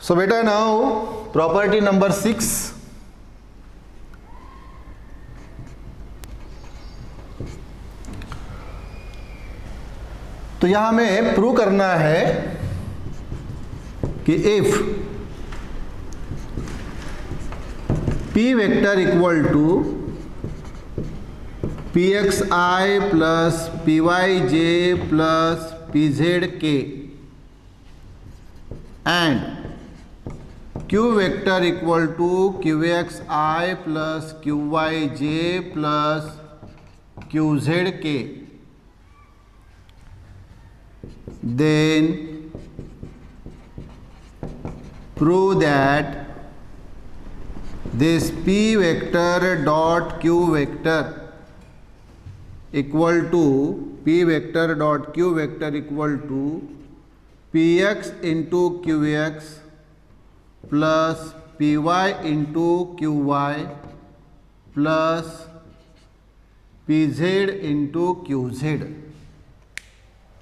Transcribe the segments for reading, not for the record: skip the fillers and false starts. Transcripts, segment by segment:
So beta, now property number 6. तो यहां हमें प्रूव करना है कि if p vector equal to pxi plus pyj plus pzk and q vector equal to qxi plus qyj plus qzk, then prove that this p vector dot q vector equal to p vector dot q vector equal to px into qx plus py into qy plus pz into qz,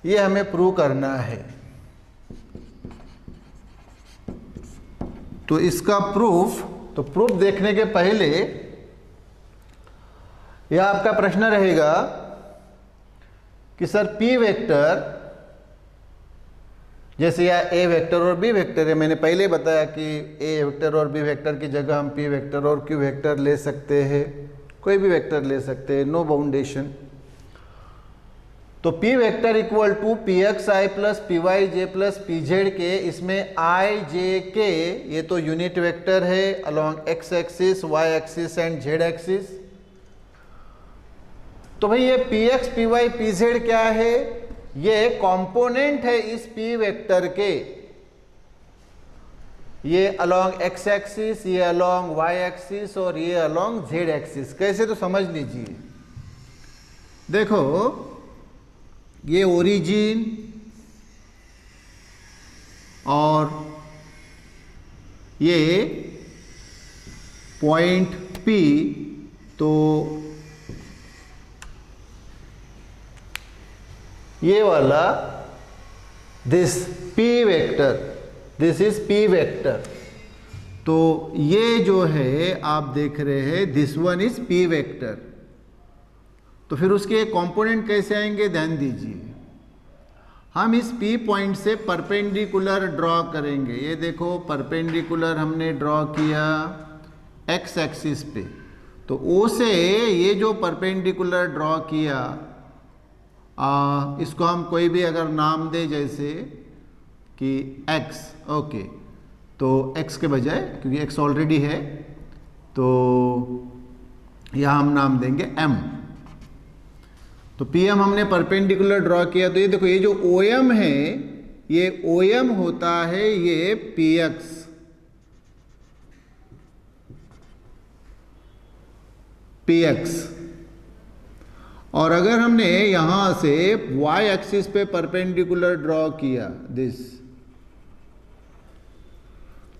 ये हमें prove करना है। तो इसका proof देखने के पहले यह आपका प्रश्न रहेगा कि सर p वेक्टर, जैसे यह a वेक्टर और b वेक्टर है, मैंने पहले बताया कि a वेक्टर और b वेक्टर की जगह हम p वेक्टर और q वेक्टर ले सकते हैं, कोई भी वेक्टर ले सकते हैं, नो बाउंडेशन। तो p vector equal to pxi plus pyj plus pz k, इसमें i j k ये तो यूनिट वेक्टर है along x axis, y axis and z axis. तो भाई ये px py pz क्या है? ये कंपोनेंट है इस p वेक्टर के, ये अलोंग x एक्सिस, ये अलोंग y एक्सिस और ये अलोंग z एक्सिस। कैसे? तो समझ लीजिए, देखो ये ओरिजिन और ये पॉइंट P, तो ये वाला this P vector, this is P vector. तो ये जो है आप देख रहे हैं, this one is P vector. तो फिर उसके कंपोनेंट कैसे आएंगे ध्यान दीजिए। हम इस P पॉइंट से परपेंडिकुलर ड्रॉ करेंगे। ये देखो परपेंडिकुलर हमने ड्रॉ किया x एक्सिस पे, तो O से ये जो परपेंडिकुलर ड्रॉ किया, इसको हम कोई भी अगर नाम दे, जैसे कि x, ओके, तो x के बजाय, क्योंकि x ऑलरेडी है, तो यहाँ हम नाम देंगे m। तो PM हमने परपेंडिकुलर ड्रॉ किया, तो ये देखो ये जो OM है, ये OM होता है ये PX, और अगर हमने यहां से y एक्सिस पे परपेंडिकुलर ड्रॉ किया दिस,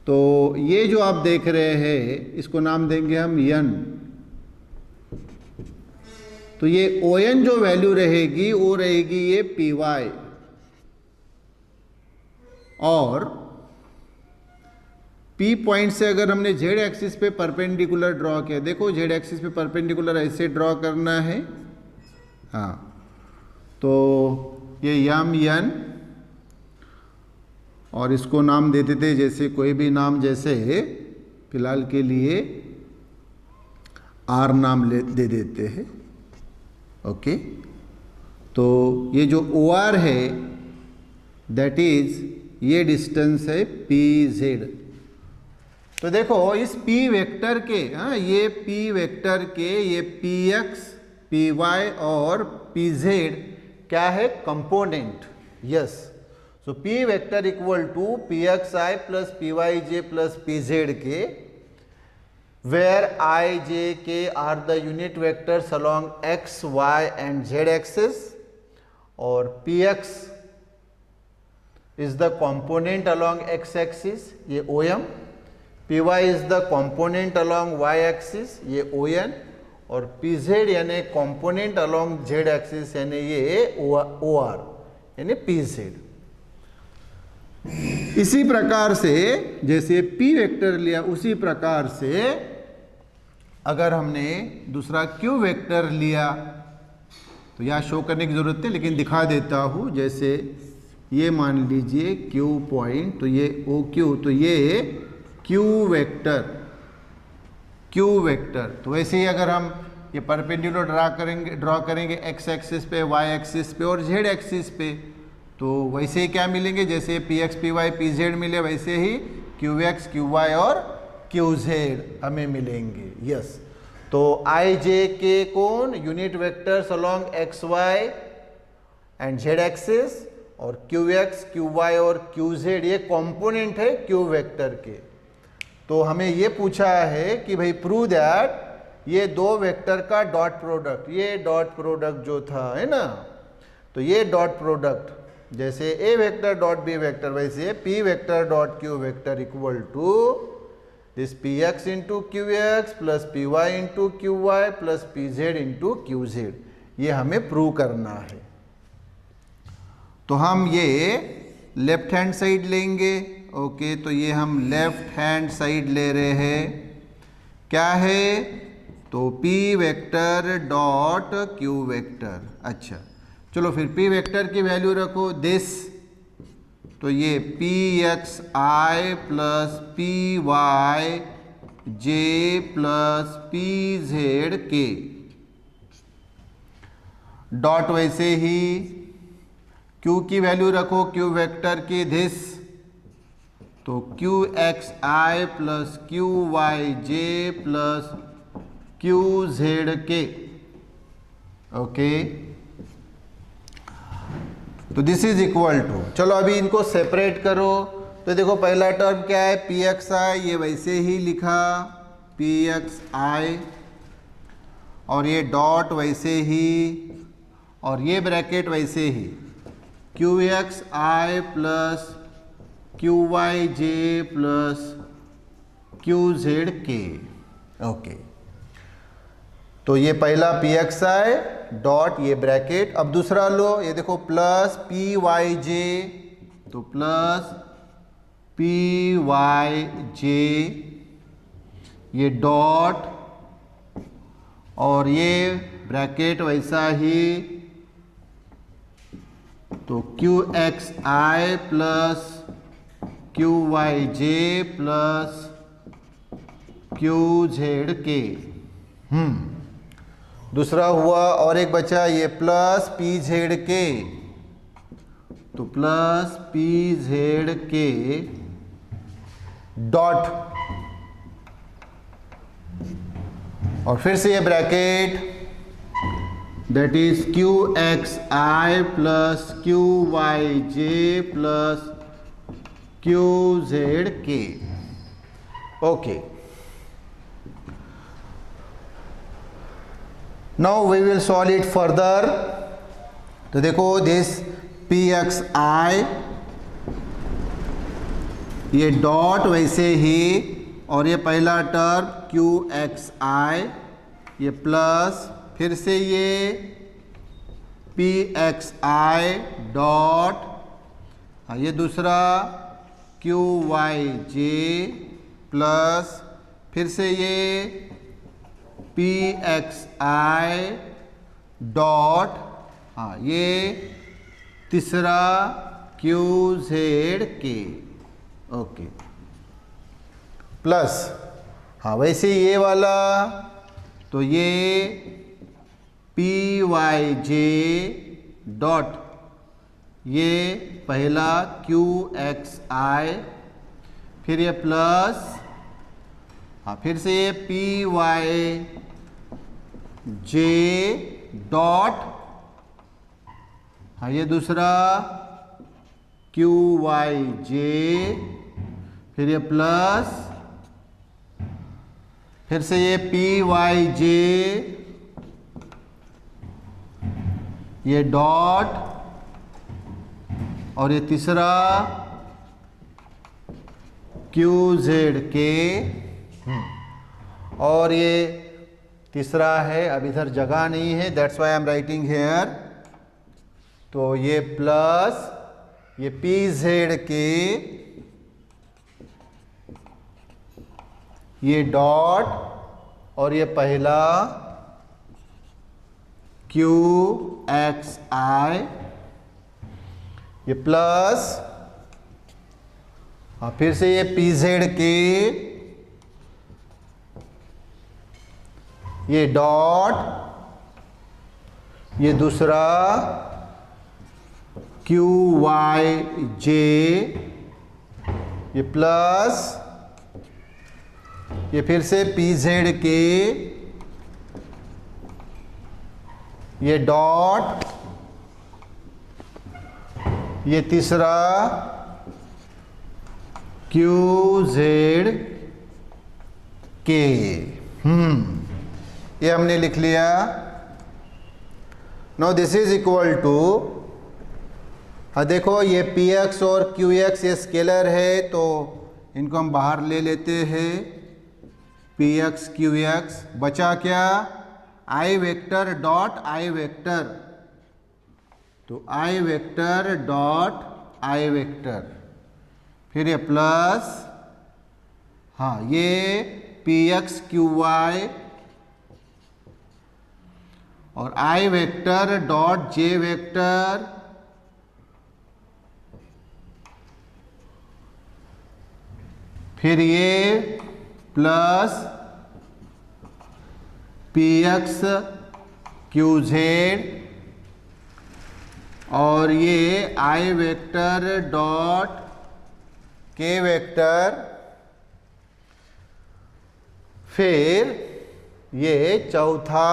तो ये जो आप देख रहे हैं इसको नाम देंगे हम n। तो ये ON जो वैल्यू रहेगी वो रहेगी ये PY, और P पॉइंट से अगर हमने Z एक्सिस पे परपेंडिकुलर ड्रॉ किया, देखो Z एक्सिस पे परपेंडिकुलर ऐसे ड्रॉ करना है, हाँ, तो ये यम n, और इसको नाम दे देते जैसे कोई भी नाम, जैसे फिलहाल के लिए R नाम दे देते हैं, ओके। तो ये जो OR है दैट इज ये डिस्टेंस है PZ। तो देखो इस P वेक्टर के, ये P वेक्टर के ये PX, PY और PZ क्या है? Component. Yes, so P vector equal to PXI plus PYJ plus PZ k, where I, J, K are the unit vectors along X, Y and Z axis, और PX is the component along X axis, ये OM, PY is the component along Y axis, ये ON, और PZ यानी component along Z axis यानी ये OR यानी PZ। इसी प्रकार से जैसे p वेक्टर लिया उसी प्रकार से अगर हमने दूसरा q वेक्टर लिया तो यहाँ शो करने की ज़रूरत नहीं, लेकिन दिखा देता हूँ। जैसे ये मान लीजिए q पॉइंट, तो ये OQ, तो ये q वेक्टर। तो वैसे ही अगर हम ये परपेंडिकुलर ड्रॉ करेंगे x एक्सिस पे, y एक्सिस पे और z एक्सिस पे, तो वैसे ही क्या मिलेंगे, जैसे px py pz मिले वैसे ही qx qy और qz हमें मिलेंगे। यस, तो i j k कौन unit vectors along x y and z axis, और qx qy और qz ये कंपोनेंट है q वेक्टर के। तो हमें ये पूछा है कि भाई प्रूव दैट ये दो वेक्टर का डॉट प्रोडक्ट, ये डॉट प्रोडक्ट जो था है ना, तो ये डॉट प्रोडक्ट जैसे a vector dot b vector, वैसे p vector dot q vector equal to this px into qx plus py into qy plus pz into qz, ये हमें प्रूव करना है। तो हम ये लेफ्ट हैंड साइड लेंगे। ओके, तो ये हम लेफ्ट हैंड साइड ले रहे हैं। क्या है, तो p vector dot q vector. अच्छा चलो फिर p वेक्टर की वैल्यू रखो दिस, तो ये px i plus py j plus pz k dot, वैसे ही q की वैल्यू रखो q वेक्टर की दिस, तो qx i plus qy j plus qz k। Okay, तो दिस इज इक्वल टू, चलो अभी इनको सेपरेट करो। तो देखो पहला टर्म क्या है, px i, ये वैसे ही लिखा px i, और ये डॉट वैसे ही, और ये ब्रैकेट वैसे ही qx i plus qy j plus qz k। Okay, तो ये पहला px i डॉट ये ब्रैकेट। अब दूसरा लो, ये देखो प्लस py j, तो प्लस py j, ये डॉट और ये ब्रैकेट वैसा ही, तो qx i plus qy j plus qz k। दूसरा हुआ, और एक बचा ये प्लस pz k, तो प्लस pz k डॉट, और फिर से ये bracket, that is qx i plus qy j plus qz k। Okay, now we will solve it further. तो देखो दिस px i, ये डॉट वैसे ही, और ये पहला टर्म qx i, ये प्लस, फिर से ये px i डॉट, ये दूसरा qy j प्लस, फिर से ये px i डॉट, हाँ ये तीसरा qz k। ओके, प्लस, हाँ वैसे ये वाला, तो ये py j डॉट, ये पहला qx i, फिर ये प्लस, हाँ फिर से ये py j डॉट, हाँ ये दूसरा qy j, फिर ये प्लस, फिर से ये py j, ये डॉट, और ये तीसरा qz k, और ये तीसरा है, अब इधर जगह नहीं है, that's why I am writing here, तो ये प्लस ये पी जेड के ये डॉट और ये पहला क्यू एक्स आई, ये प्लस, फिर से ये पी जेड के ये डॉट, ये दूसरा क्यू वाई जे, ये प्लस, ये फिर से पी जेड के ये डॉट, ये तीसरा क्यू जेड के। ये हमने लिख लिया। Now this is equal to, हाँ देखो ये पी एक्स और क्यू एक्स ये स्केलर है, तो इनको हम बाहर ले लेते हैं। पी एक्स क्यू एक्स बचा क्या, आई वेक्टर डॉट आई वेक्टर, तो आई वेक्टर डॉट आई वेक्टर, फिर ये प्लस, हाँ ये पी एक्स क्यू वाई और i vector dot j vector, फिर ये plus P x Q Z और ये i vector dot k vector, फिर ये चौथा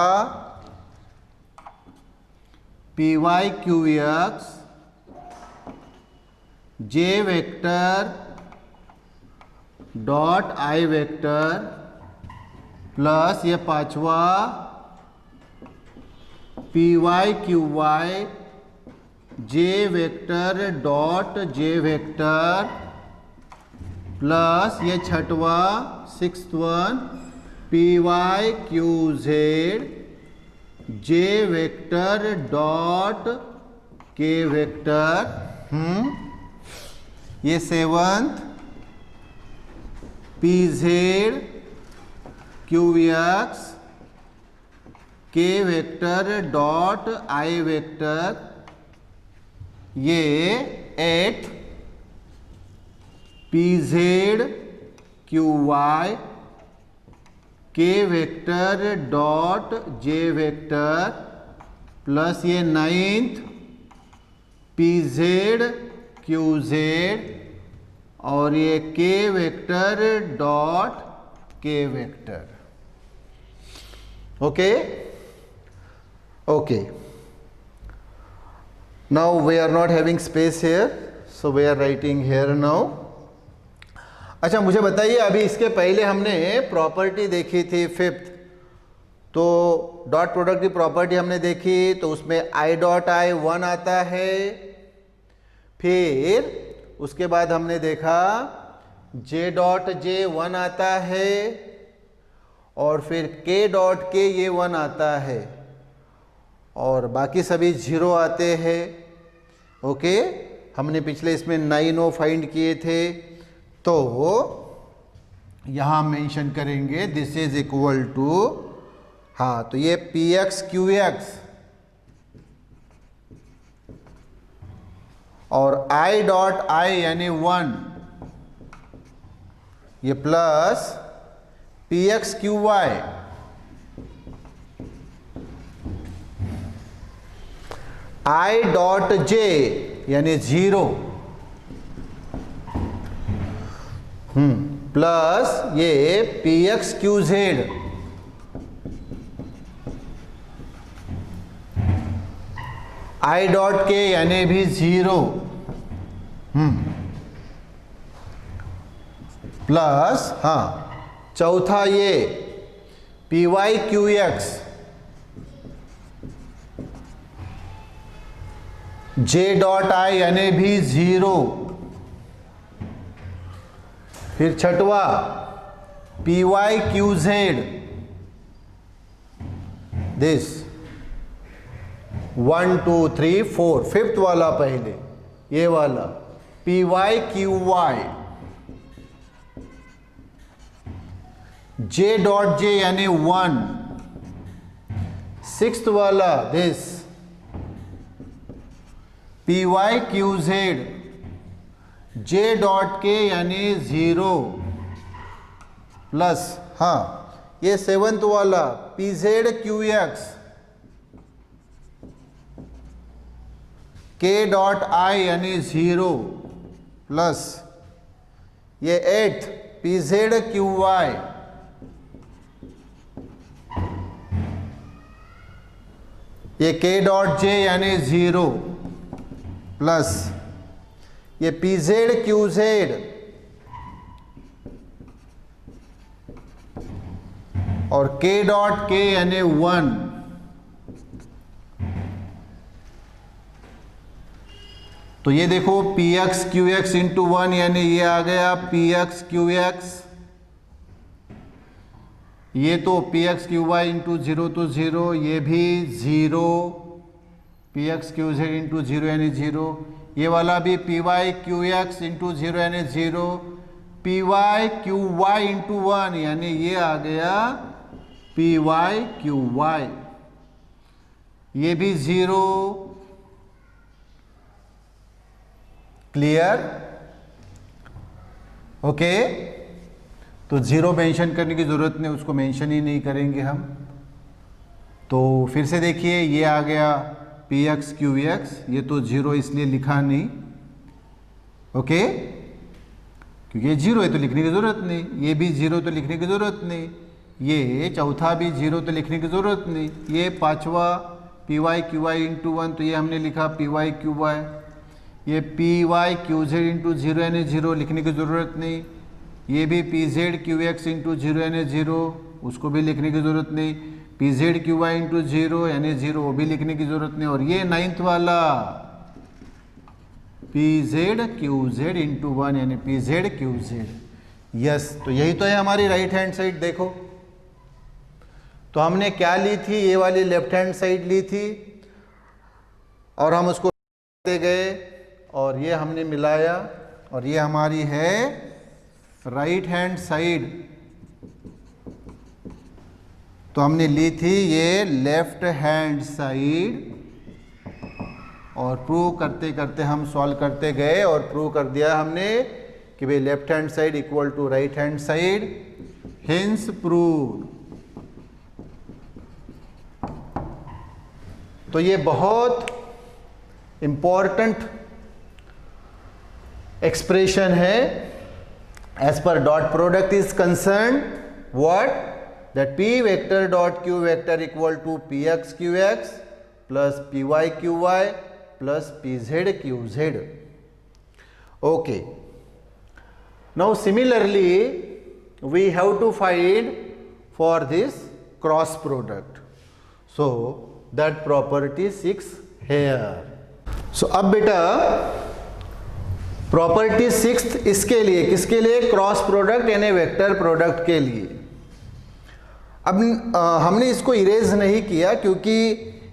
p Y Q x j vector dot i vector, plus ये पांचवा P Y Q Y j vector dot j vector, plus ये छठवा sixth one p Y Q z j vector dot k vector, ये seventh p Z Q x k vector dot i vector, ये eight p Z Q y k vector dot j vector, plus ये ninth p Z Q Z और ये k vector dot k vector. Okay okay, now we are not having space here, so we are writing here now. अच्छा मुझे बताइए, अभी इसके पहले हमने प्रॉपर्टी देखी थी फिफ्थ, तो डॉट प्रोडक्ट की प्रॉपर्टी हमने देखी, तो उसमें आई डॉट आई 1 आता है, फिर उसके बाद हमने देखा जे डॉट जे 1 आता है, और फिर के डॉट के ये 1 आता है, और बाकी सभी 0 आते हैं। ओके, हमने पिछले इसमें 9 फाइंड किए थे, तो यहाँ मेंशन करेंगे दिस इज इक्वल टू, हाँ तो ये पी एक्स क्यू एक्स और आई डॉट आई यानी 1, ये plus P x Q Y I dot J यानी 0, प्लस ये P x Q Z I dot K यानी भी 0, प्लस हाँ चौथा ये P Y Q x J dot I यानी भी 0, फिर छठवा P Y Q Z this 1 2 3 4, fifth वाला पहले ये वाला P Y Q Y, J dot J यानी 1, सिक्स्थ वाला this P Y Q z, J dot K यानी 0 प्लस, हाँ ये सेवंथ वाला पी जेड क्यू एक्स, के डॉट आई यानी 0 प्लस ये 8 पी जेड क्यू वाई, ये के डॉट जे यानी 0 प्लस ये पी जेड क्यू जेड और के डॉट के यानी 1, तो ये देखो P x Q x into 1 यानी ये आ गया पी एक्स क्यू एक्स, ये तो P x Q Y into 0 तो 0, ये भी 0, P x Q Z into 0 यानी 0, ये वाला भी P Y Q x into 0 यानी 0, P Y Q Y into 1 यानी ये आ गया पी वाई क्यू वाई, ये भी 0, क्लियर, ओके। तो 0 मेंशन करने की जरूरत नहीं, उसको मेंशन ही नहीं करेंगे हम। तो फिर से देखिए ये आ गया पी एक्स क्यू एक्स, ये तो 0 इसलिए लिखा नहीं, ओके, क्योंकि ये 0 है तो लिखने की जरूरत नहीं, ये भी 0 तो लिखने की जरूरत नहीं, ये चौथा भी 0 तो लिखने की जरूरत नहीं, ये पांचवा P Y Q Y into 1 तो ये हमने लिखा पी वाई क्यू वाई, ये P Y Q Z into 0 यानी 0 लिखने की ज़रूरत नहीं, ये भी P Z Q x into 0 यानी 0 उसको भी लिखने की ज़रूरत नहीं, P Z Q Y into 0 यानी 0 वो भी लिखने की ज़रूरत नहीं, और ये 9th वाला P Z Q Z into 1 यानी P Z Q Z, yes. तो यही तो है हमारी राइट हैंड साइड। देखो तो हमने क्या ली थी, ये वाली लेफ्ट हैंड साइड ली थी और हम उसको दे गए और ये हमने मिलाया और ये हमारी है राइट हैंड साइड। तो हमने ली थी ये लेफ्ट हैंड साइड और प्रूव करते करते हम सॉल्व करते गए और प्रूव कर दिया हमने कि भाई left hand side equal to right hand side, hence prove. तो ये बहुत इंपॉर्टेंट एक्सप्रेशन है as per dot product is concern, what, that p vector dot q vector equal to px qx plus py qy plus pz qz. Okay. Now similarly we have to find for this cross product. So that property 6 here. So अब बेटा property 6 इसके लिए, किसके लिए, cross product यानी vector product के लिए। अब हमने इसको इरेज नहीं किया क्योंकि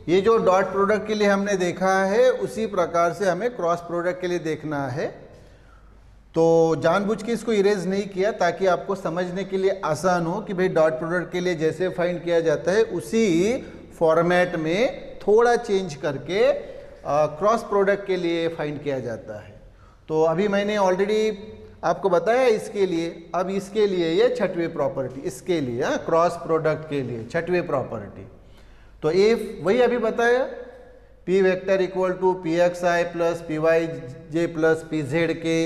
ये जो डॉट प्रोडक्ट के लिए हमने देखा है उसी प्रकार से हमें क्रॉस प्रोडक्ट के लिए देखना है। तो जानबूझ के इसको इरेज नहीं किया ताकि आपको समझने के लिए आसान हो कि भाई डॉट प्रोडक्ट के लिए जैसे फाइंड किया जाता है उसी फॉर्मेट में थोड़ा चेंज करके क्रॉस प्रोडक्ट के लिए फाइंड किया जाता है। तो अभी मैंने ऑलरेडी आपको बताया इसके लिए, अब इसके लिए ये छठवीं प्रॉपर्टी, इसके लिए क्रॉस प्रोडक्ट के लिए छठवीं प्रॉपर्टी। तो इफ वही अभी बताया P vector equal to P X I plus P Y J plus P Z K,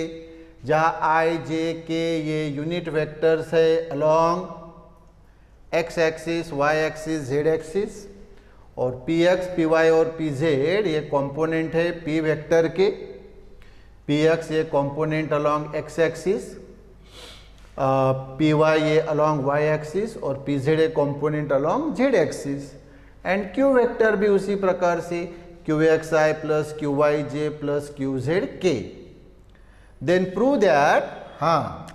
जहाँ आई जे के ये यूनिट वेक्टर्स है along X axis Y axis Z axis, और पी एक्स पी वाई और P Z ये component है P vector के, P X ये component along X axis, P Y ये अलोंग वाई एक्सिस और P Z a component along Z axis, and Q vector भी उसी प्रकार से Q X I plus Q Y J plus Q Z K. Then prove that, हाँ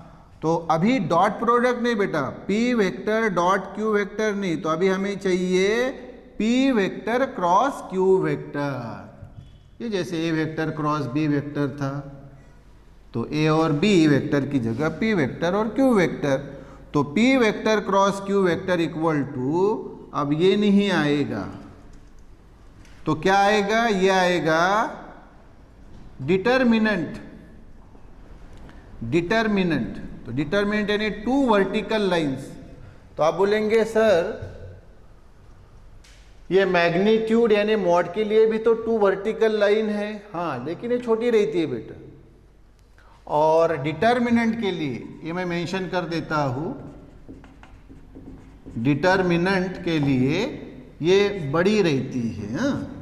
तो अभी dot product नहीं बेटा, P vector dot Q vector नहीं, तो अभी हमें चाहिए P vector cross Q vector. ये जैसे A vector cross B vector था, तो ए और बी वेक्टर की जगह पी वेक्टर और क्यू वेक्टर, तो P vector cross Q vector equal to, अब ये नहीं आएगा तो क्या आएगा, ये आएगा डिटर्मिनेंट। डिटर्मिनेंट, तो डिटर्मिनेंट यानी टू वर्टिकल लाइंस। तो आप बोलेंगे सर ये मैग्नीट्यूड यानी मॉड के लिए भी तो टू वर्टिकल लाइन है। हाँ, लेकिन ये छोटी रहती है बेटा। और डिटर्मिनेंट के लिए ये मैं मेंशन कर देता हूं, डिटर्मिनेंट के लिए ये बड़ी रहती है। हाँ,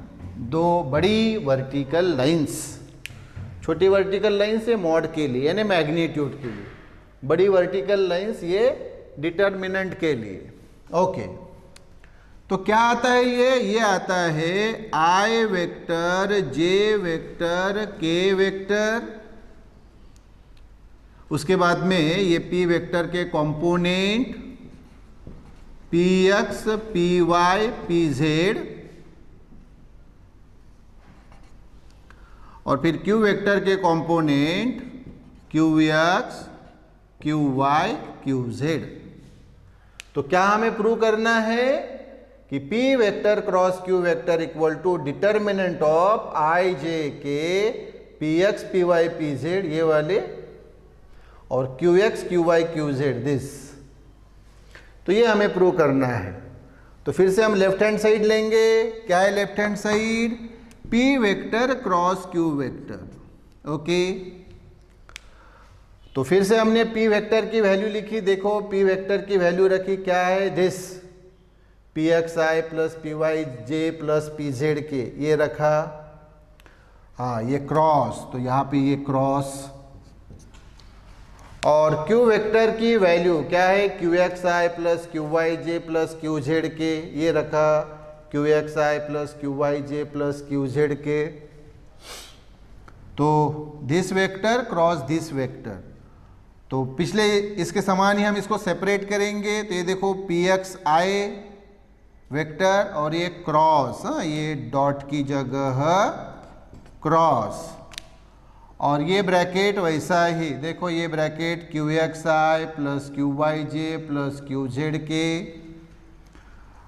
दो बड़ी वर्टिकल लाइंस, छोटी वर्टिकल लाइंस ये मॉड के लिए यानी मैग्नीट्यूड के लिए, बड़ी वर्टिकल लाइंस ये डिटर्मिनेंट के लिए। ओके, तो क्या आता है ये आता है i vector, j vector, k vector, उसके बाद में ये पी वेक्टर के component P x, P Y, P Z, और फिर क्यू वेक्टर के component Q x, Q Y, Q z. तो क्या हमें प्रूव करना है कि P vector cross Q vector equal to determinant of आई जे के P x, P Y, P Z, ये वाले, और Q x, Q Y, Q Z this. तो ये हमें प्रूव करना है। तो फिर से हम लेफ्ट हैंड साइड लेंगे। क्या है left hand side? P vector cross Q vector. Okay, तो फिर से हमने P वेक्टर की वैल्यू लिखी। देखो P वेक्टर की वैल्यू रखी, क्या है this, P X I plus P Y J plus P Z K, ये रखा। हाँ, ये क्रॉस, तो यहाँ पे ये क्रॉस। और Q वेक्टर की वैल्यू क्या है, Q X I plus Q Y J plus Q Z K, ये रखा, Q X I plus Q Y J plus Q Z के। तो this vector cross this vector, तो पिछले इसके समान ही हम इसको सेपरेट करेंगे। तो ये देखो पी एक्स आई वेक्टर और ये क्रॉस, ये डॉट की जगह क्रॉस, और ये ब्रैकेट वैसा ही, देखो ये bracket Q X I plus Q Y J plus Q Z के।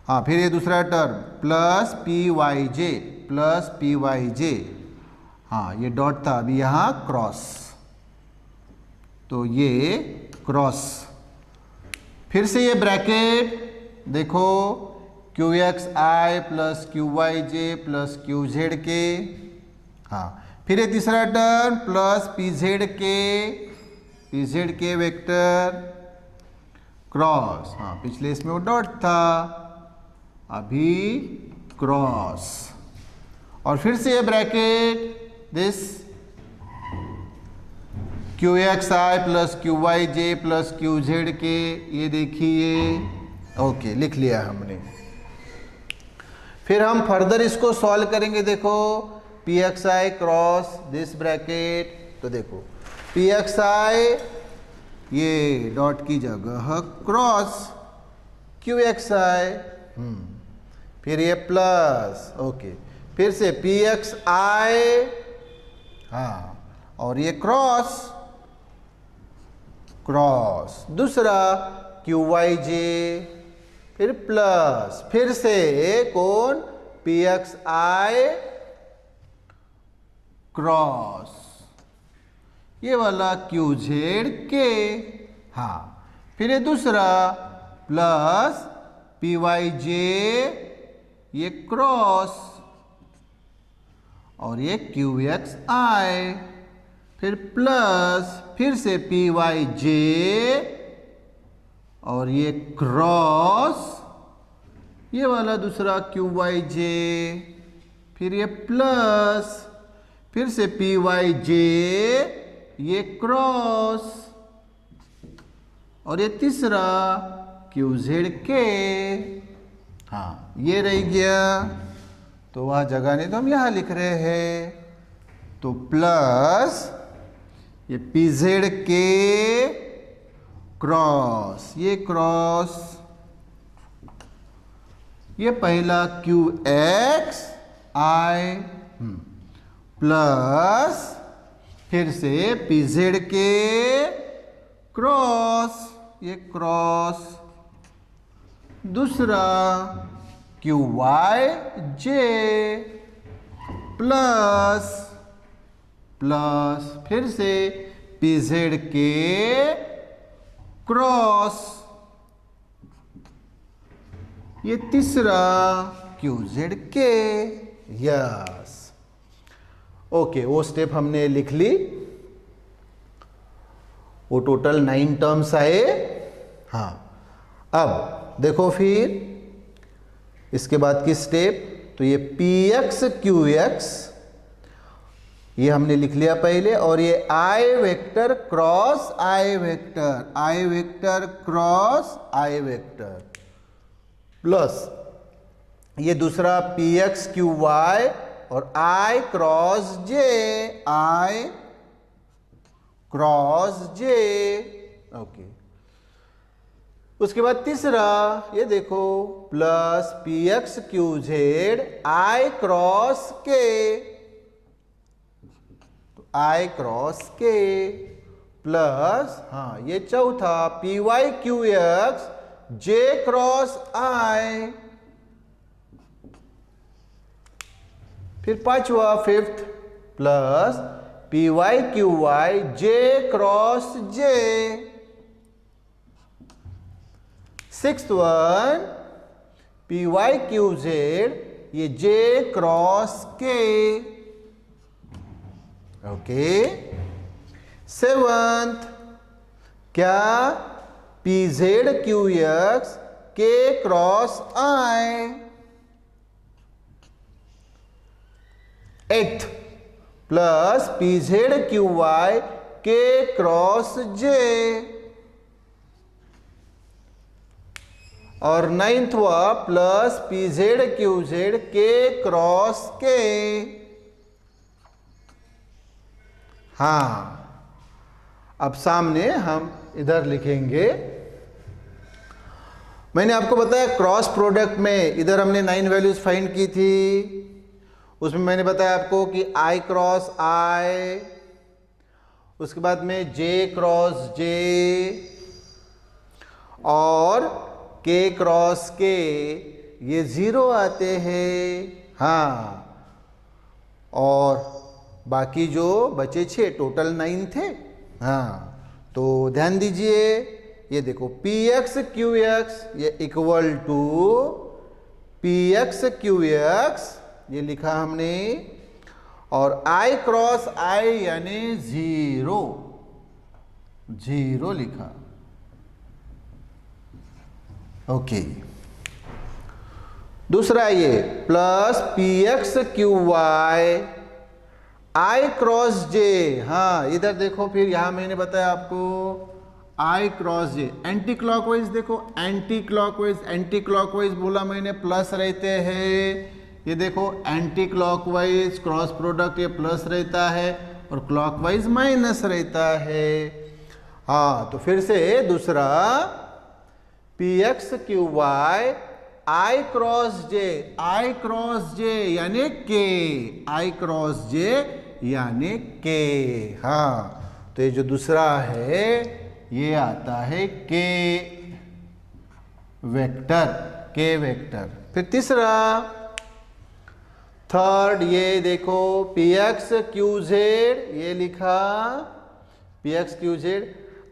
हाँ, फिर ये दूसरा term plus P Y J plus P Y जे। हाँ, ये डॉट था, अभी यहाँ क्रॉस, तो ये क्रॉस। फिर से ये ब्रैकेट देखो Q X I plus Q Y J plus Q Z के। हाँ, फिर ये तीसरा टर्म प्लस पी जेड के वेक्टर क्रॉस। हाँ, पिछले इसमें वो डॉट था, अभी क्रॉस। और फिर से ये bracket this Q X I plus Q Y J plus Q Z K, ये देखिए। ओके, लिख लिया हमने। फिर हम फर्दर इसको सॉल्व करेंगे। देखो P X I cross this bracket, तो देखो पी एक्स आई ये डॉट की जगह क्रॉस क्यू एक्स आई, फिर ये प्लस। ओके, फिर से पी एक्स आई, हाँ, और ये क्रॉस क्रॉस दूसरा क्यू वाई जे, फिर प्लस, फिर से कौन, पी एक्स आई क्रॉस ये वाला क्यू जेड के। हाँ, फिर ये दूसरा प्लस पी वाई जे ये क्रॉस, और ये क्यू एक्स आई, फिर प्लस, फिर से पी वाई जे और ये क्रॉस ये वाला दूसरा क्यू वाई जे, फिर ये प्लस, फिर से पी वाई जे ये क्रॉस, और ये तीसरा क्यू जेड के। हाँ, ये रह गया, तो वह जगह नहीं तो हम यहाँ लिख रहे हैं। तो प्लस ये पी जेड के क्रॉस, ये क्रॉस, ये पहला क्यू एक्स आई, प्लस फिर से pz के क्रॉस, ये क्रॉस, दूसरा qyj प्लस प्लस फिर से pz के क्रॉस, ये तीसरा qz के। यस, ओके, वो स्टेप हमने लिख ली, वो टोटल 9 टर्म्स आए। हाँ, अब देखो फिर इसके बाद की स्टेप, तो ये px qx ये हमने लिख लिया पहले, और ये i vector cross i vector, i vector cross i vector, plus ये दूसरा px qy और i cross j, i cross j। Okay, उसके बाद तीसरा ये देखो plus px qz i cross k, तो i क्रॉस k प्लस, हाँ ये चौथा py qx j cross i, फिर पांचवा fifth plus py qy j cross j, sixth one py qz ये j cross k। Okay, seventh क्या pz qx k cross i, eighth plus pz qy k cross j, और नाइन्थवा plus pz qz k cross k। हाँ, अब सामने हम इधर लिखेंगे, मैंने आपको बताया क्रॉस प्रोडक्ट में इधर हमने 9 वैल्यूज फाइंड की थी, उसमें मैंने बताया आपको कि i क्रॉस i, उसके बाद में j क्रॉस j और k क्रॉस k, ये 0 आते हैं। हाँ, और बाकी जो बचे 6 टोटल 9 थे। हाँ, तो ध्यान दीजिए, ये देखो px qx ये इक्वल टू px qx ये लिखा हमने, और i क्रॉस i यानी 0 0 लिखा। ओके, दूसरा ये plus px qy i cross j। हाँ, इधर देखो, फिर यहां मैंने बताया आपको i cross j, anti clockwise देखो, एंटी क्लॉकवाइज बोला मैंने प्लस रहते हैं, ये देखो एंटी क्लॉकवाइज क्रॉस प्रोडक्ट ये प्लस रहता है और क्लॉकवाइज माइनस रहता है। हाँ, तो फिर से दूसरा px qy i cross j यानी k, i क्रॉस j यानी k। हाँ, तो ये जो दूसरा है ये आता है k वेक्टर। फिर तीसरा थर्ड, ये देखो px qz ये लिखा, px qz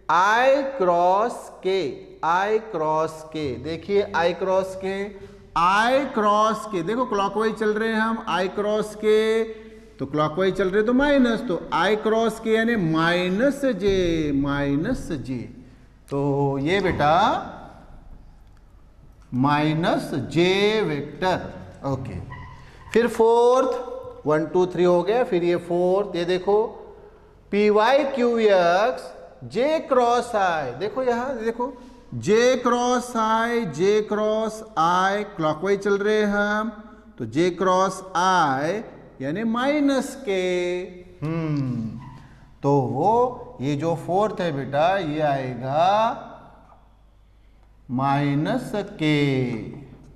i cross k, देखिए i क्रॉस k देखो क्लॉकवाइज चल रहे हैं हम, i क्रॉस k तो क्लॉकवाइज चल रहे तो माइनस, तो i क्रॉस k यानी माइनस j, तो ये बेटा माइनस j वेक्टर। ओके, फिर फोर्थ 1 2 3 हो गया, फिर ये फोर्थ, ये देखो py qx j cross i, देखो यहां देखो j क्रॉस i क्लॉकवाइज चल रहे हैं हम, तो j क्रॉस i यानी माइनस k। तो ये जो फोर्थ है बेटा ये आएगा माइनस k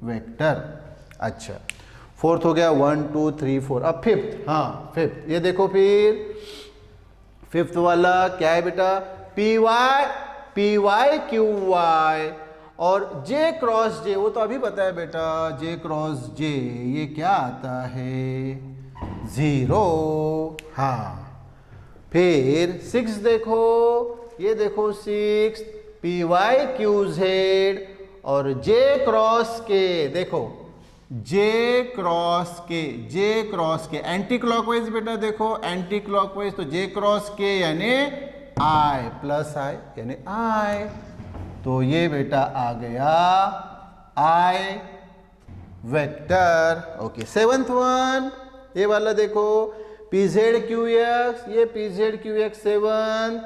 वेक्टर। अच्छा, फोर्थ हो गया 1 2 3 4। अब फिफ्थ, हाँ फिफ्थ, ये देखो फिर फिफ्थ वाला क्या है बेटा, पी वाई क्यू वाई और जे क्रॉस जे, वो तो अभी पता है बेटा, जे क्रॉस जे ये क्या आता है, 0। हाँ फिर सिक्स देखो, ये देखो six, P Y Q Z और जे क्रॉस के, देखो J cross K anticlockwise बेटा, देखो एंटी क्लॉकवाइज, तो जे क्रॉस के यानी आई प्लस आई यानी आई, तो ये बेटा आ गया आई वेक्टर। ओके सेवंथ वन, ये वाला देखो पी जेड क्यू एक्स, ये p Z Q x seventh,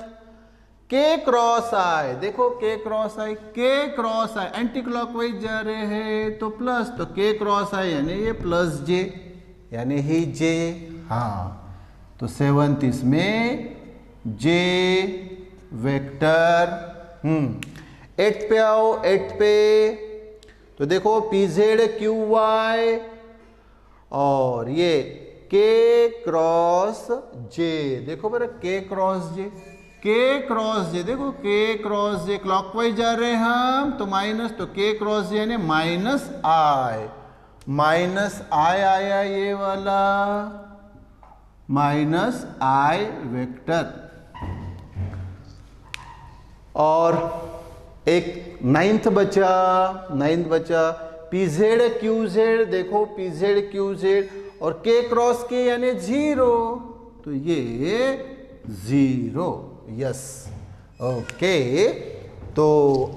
के क्रॉस आई, देखो के क्रॉस आई, एंटी क्लॉकवाइज जा रहे हैं तो प्लस, तो के क्रॉस आई यानी ये प्लस जे यानी ही जे। हाँ तो सेवंथ इसमें जे वेक्टर। एट्थ पे आओ, एट्थ पे तो देखो पी जेड क्यू वाई और ये के क्रॉस जे, देखो बेटा के क्रॉस जे, देखो के क्रॉस जे क्लॉकवाइज जा रहे हैं हम तो माइनस, तो के क्रॉस जे यानी माइनस आई आया ये वाला, माइनस आई वेक्टर। और एक नाइन्थ बचा पी जेड क्यू जेड, देखो पी जेड क्यू जेड और के क्रॉस के यानी 0, तो ये 0, यस ओके। तो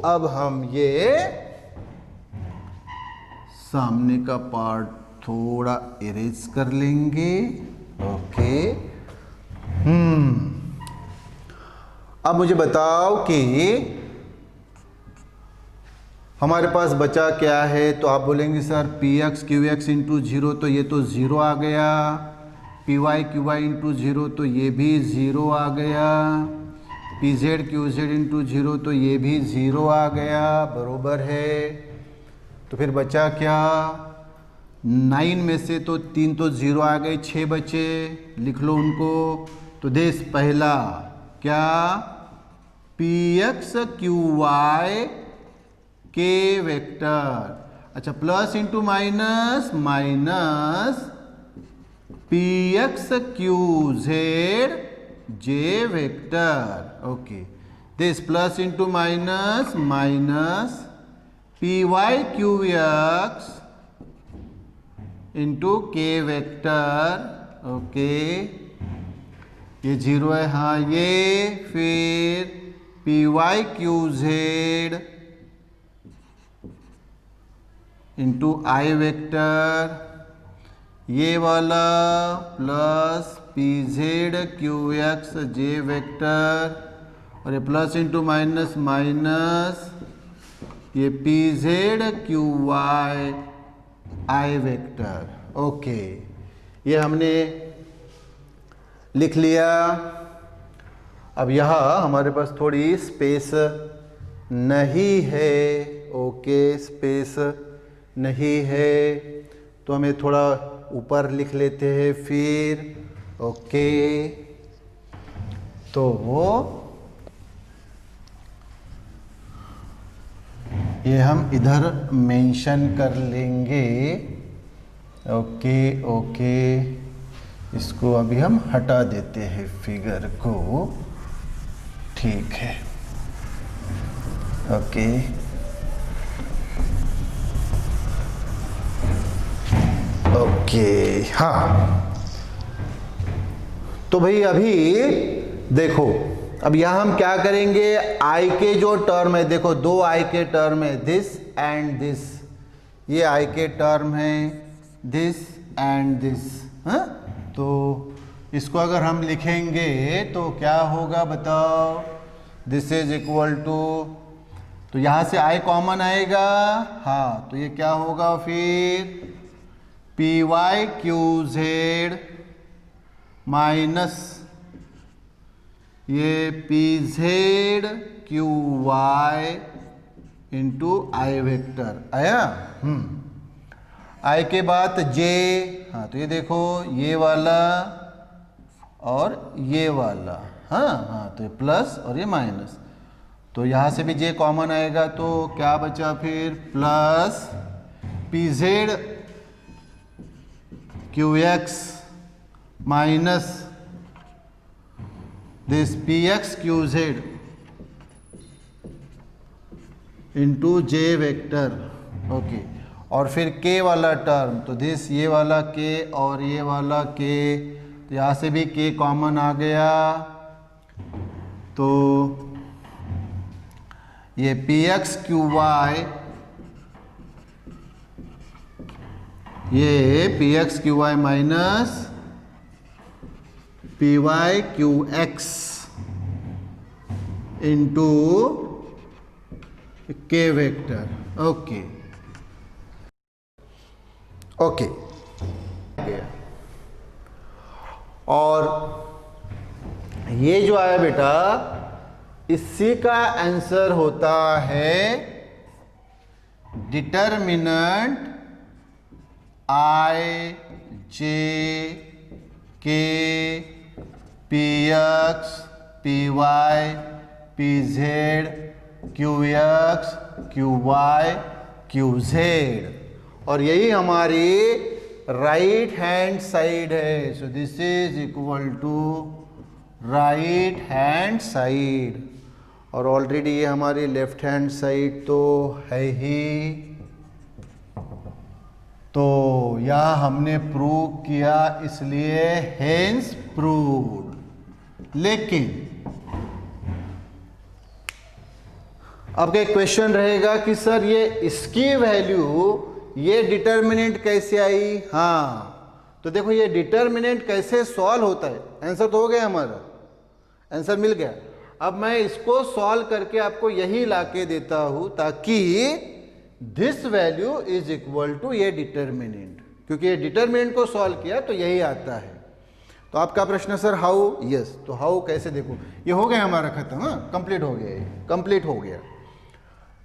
अब हम ये सामने का पार्ट थोड़ा इरेज कर लेंगे। ओके अब मुझे बताओ कि हमारे पास बचा क्या है, तो आप बोलेंगे sir P x Q x into 0, तो ये तो 0 आ गया, P Y Q Y into 0 तो ये भी 0 आ गया, P Z Q Z into 0 तो ये भी 0 आ गया, बरोबर है। तो फिर बचा क्या, 9 में से तो 3 तो 0 आ गए, 6 बचे, लिख लो उनको। तो देश पहला क्या, p x Q y k vector, अच्छा plus into minus, p x Q z j vector, okay this plus into minus P Y Q x into के वेक्टर, ओके ये 0 है, हाँ ये फिर p Y Q Z into i vector, ये वाला plus P Z Q x j vector और ये प्लस इंटू माइनस ये p Z Q Y i vector. Okay ये हमने लिख लिया। अब यहाँ हमारे पास थोड़ी स्पेस नहीं है, ओके स्पेस नहीं है तो हमें थोड़ा ऊपर लिख लेते हैं फिर, ओके तो ये हम इधर मेंशन कर लेंगे, ओके इसको अभी हम हटा देते हैं फिगर को, ठीक है ओके। हाँ तो भाई अभी देखो, अब यहां हम क्या करेंगे, आई के जो टर्म है, देखो 2 आई के टर्म है, दिस एंड दिस, ये आई के टर्म है, दिस एंड दिस, हाँ तो इसको अगर हम लिखेंगे तो क्या होगा बताओ, दिस इज इक्वल टू, तो यहां से आई कॉमन आएगा, हाँ तो ये क्या होगा फिर p Y Q z minus ये p Z Q Y into i vector आया। आई के बाद जे, हाँ तो ये देखो ये वाला और ये वाला, हाँ हाँ तो ये प्लस और ये माइनस, तो यहाँ से भी जे कॉमन आएगा तो क्या बचा फिर plus P Z Q x minus this P x Q Z into J vector, okay. और फिर के वाला टर्म, तो दिस ये वाला के और ये वाला के, तो यहाँ से भी के कॉमन आ गया, तो ये पी एक्स क्यू वाई, ये P x Q Y minus P Y Q x into के वेक्टर, ओके ओके। और ये जो आया बेटा, इसी का आंसर होता है डिटर्मिनेंट आई जे के P x P Y P Z Q x Q Y Q Z, और यही हमारी राइट हैंड साइड है। So this is equal to right hand side, और ऑलरेडी ये हमारी लेफ्ट हैंड साइड तो है ही, तो यह हमने प्रूव किया, इसलिए हेंस प्रूव्ड। लेकिन अब एक क्वेश्चन रहेगा कि सर ये इसकी वैल्यू, ये डिटर्मिनेंट कैसे आई? हाँ तो देखो ये डिटर्मिनेंट कैसे सॉल्व होता है, आंसर तो हो गया, हमारा आंसर मिल गया। अब मैं इसको सॉल्व करके आपको यही लाके देता हूं ताकि this value is equal to ये डिटर्मिनेंट, क्योंकि ये डिटर्मिनेंट को सॉल्व किया तो यही आता है। तो आपका प्रश्न सर हाउ, यस, तो हाउ कैसे, देखो ये हो गया हमारा खत्म, हाँ कंप्लीट हो गया, ये कंप्लीट हो गया।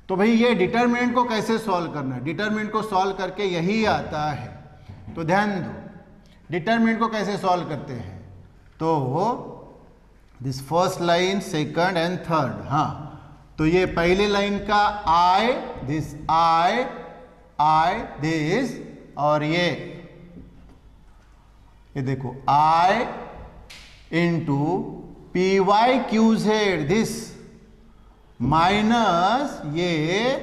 तो भाई ये डिटर्मिनेंट को कैसे सॉल्व करना है, डिटर्मिनेंट को सॉल्व करके यही आता है। तो ध्यान दो, डिटर्मिनेंट को कैसे सॉल्व करते हैं, तो this first line second and third, हाँ तो ये पहले लाइन का आई, दिस आई दिस, और ये देखो i into p Y Q Z this minus ये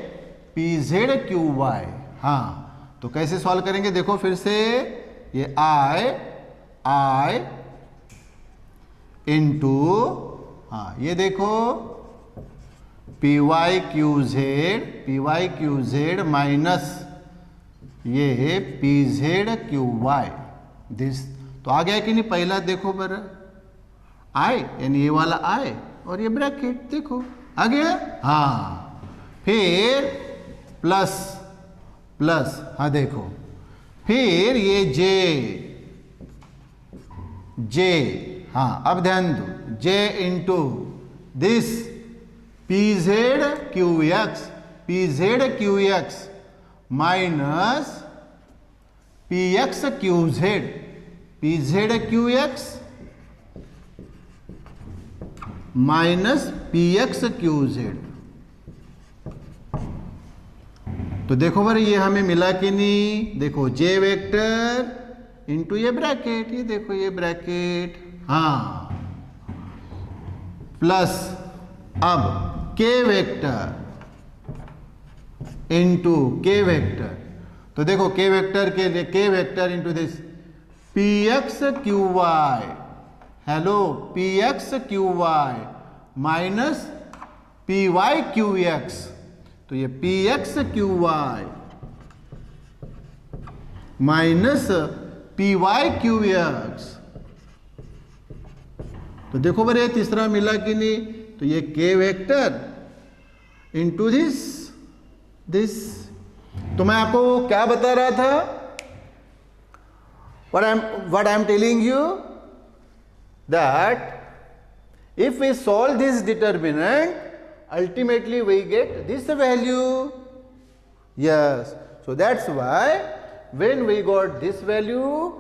पी जेड क्यू वाई, हाँ तो कैसे सॉल्व करेंगे, देखो फिर से ये आई इंटू, हाँ ये देखो p Y Q z minus ये p Z Q y this, तो आ गया कि नहीं, पहला देखो बर आई यानी ये वाला आई और ये ब्रैकेट देखो आ गया, हाँ फिर प्लस प्लस, हाँ देखो फिर ये जे, हाँ अब ध्यान दो, j into this p Z Q x minus p x Q x minus p x Q z. तो देखो भाई ये हमें मिला कि नहीं, देखो जे वेक्टर इंटू ये ब्रैकेट, ये देखो ये ब्रैकेट, हाँ प्लस अब के वेक्टर इंटू के वेक्टर, तो देखो के वेक्टर के लिए K vector into this P x Q Y, hello P x Q Y minus P Y Q X, तो ये P x Q Y minus P Y Q X, तो देखो भाई ये तीसरा मिला कि नहीं, तो ये के वेक्टर इंटू दिस, तो मैं आपको क्या बता रहा था, what I am telling you that if we solve this determinant, ultimately we get this value, yes, so that's why when we got this value,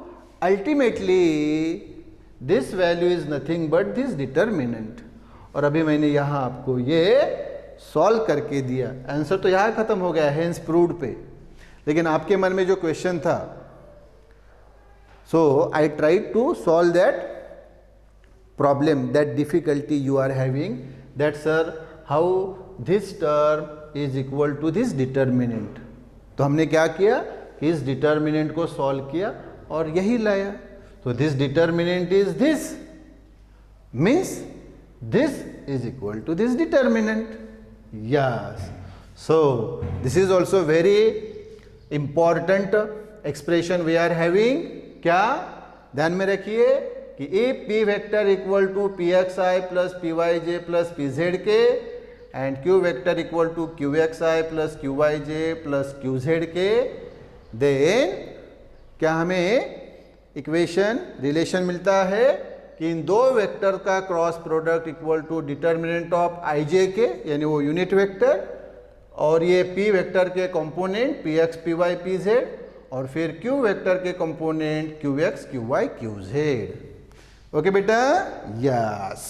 ultimately this value is nothing but this determinant. और अभी मैंने यहाँ आपको ये solve करके दिया, answer तो यहाँ खत्म हो गया हेंस प्रूव्ड पे, लेकिन आपके मन में जो क्वेश्चन था, so I tried to solve that problem, that difficulty you are having, that sir how this term is equal to this determinant. तो हमने क्या किया, इस डिटर्मिनेंट को सॉल्व किया और यही लाया. तो this determinant is this, means this is equal to this determinant. Yes, so this is also very important expression we are having. क्या ध्यान में रखिए कि if P vector equal to P X I plus P Y J plus P Z K and Q vector equal to Q X I plus Q Y J plus Q Z K, then क्या हमें equation relation मिलता है कि इन दो vector का cross product equal to determinant of I J K, यानी वो unit vector, और ये पी वेक्टर के component P x P Y P Z, और फिर क्यू वेक्टर के component Q x Q Y Q Z. Okay बेटा, यस.